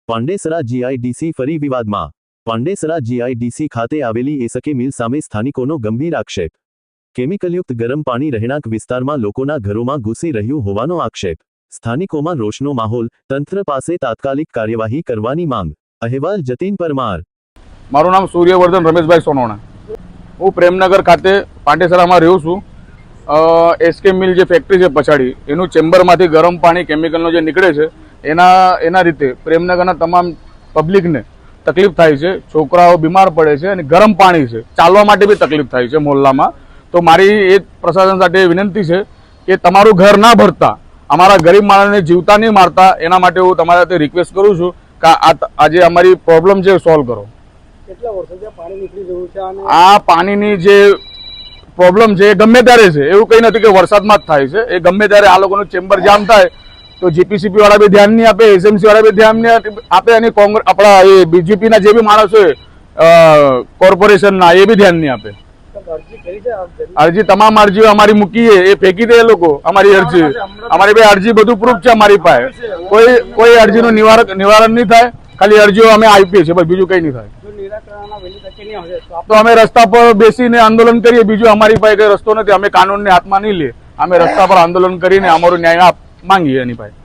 Pandesara GIDC ફરી વિવાદમાં. Pandesara GIDC ખાતે આવેલી એસકે મિલ સામે સ્થાનિકોનો ગંભીર આક્ષેપ. કેમિકલયુક્ત ગરમ પાણી રહેણાંક વિસ્તારમાં લોકોના ઘરોમાં ઘૂસી રહ્યું હોવાનો આક્ષેપ. સ્થાનિકોમાં રોષનો માહોલ. તંત્ર પાસે તાત્કાલિક કાર્યવાહી કરવાની માંગ. અહેવાલ જતીન પરમાર. મારું નામ સૂર્યવર્ધન રમેશભાઈ સોનોણા. હું પ્રેમનગર ખાતે પાંડેસરામાં રહું છું. એસકે મિલ જે ફેક્ટરી છે પછાડી, એનું ચેમ્બરમાંથી ગરમ પાણી કેમિકલનો જે નીકળે છે એના રીતે પ્રેમનગરના તમામ પબ્લિકને તકલીફ થાય છે. છોકરાઓ બીમાર પડે છે અને ગરમ પાણી છે, ચાલવા માટે બી તકલીફ થાય છે મોહલ્લામાં. તો મારી એ પ્રશાસન સાથે વિનંતી છે કે તમારું ઘર ના ભરતા, અમારા ગરીબ માણસને જીવતા નહીં મારતા, એના માટે હું તમારા સાથે રિક્વેસ્ટ કરું છું કે આજે અમારી પ્રોબ્લેમ છે સોલ્વ કરો. કેટલા વર્ષોથી પાણી નીકળી રહ્યું છે અને આ પાણીની જે પ્રોબ્લેમ છે એ ગમે ત્યારે છે, એવું કંઈ નથી કે વરસાદમાં જ થાય છે. એ ગમે ત્યારે આ લોકોનું ચેમ્બર જામ થાય તો જીપીસીપી વાળા બી ધ્યાન નહીં આપે, એસએમસી વાળા બી ધ્યાન નહીં આપે અને આપણા એ બીજેપીના જે બી માણસો કોર્પોરેશનના એ બી ધ્યાન નહીં આપે. અરજી તમામ અરજીઓ અમારી મૂકીએ, એ ફેંકી દે એ લોકો અમારી અરજી. અમારી બે અરજી બધું પ્રૂફ છે અમારી પાસે. કોઈ અરજીનું નિવારણ નહીં થાય, ખાલી અરજીઓ અમે આપીએ છીએ, બસ બીજું કંઈ નહીં થાય. તો અમે રસ્તા પર બેસીને આંદોલન કરીએ. બીજું અમારી પાસે કઈ રસ્તો નથી. અમે કાનૂનને હાથમાં નહીં લઈએ, અમે રસ્તા પર આંદોલન કરીને અમારો ન્યાય માંગીએ એની પાસે.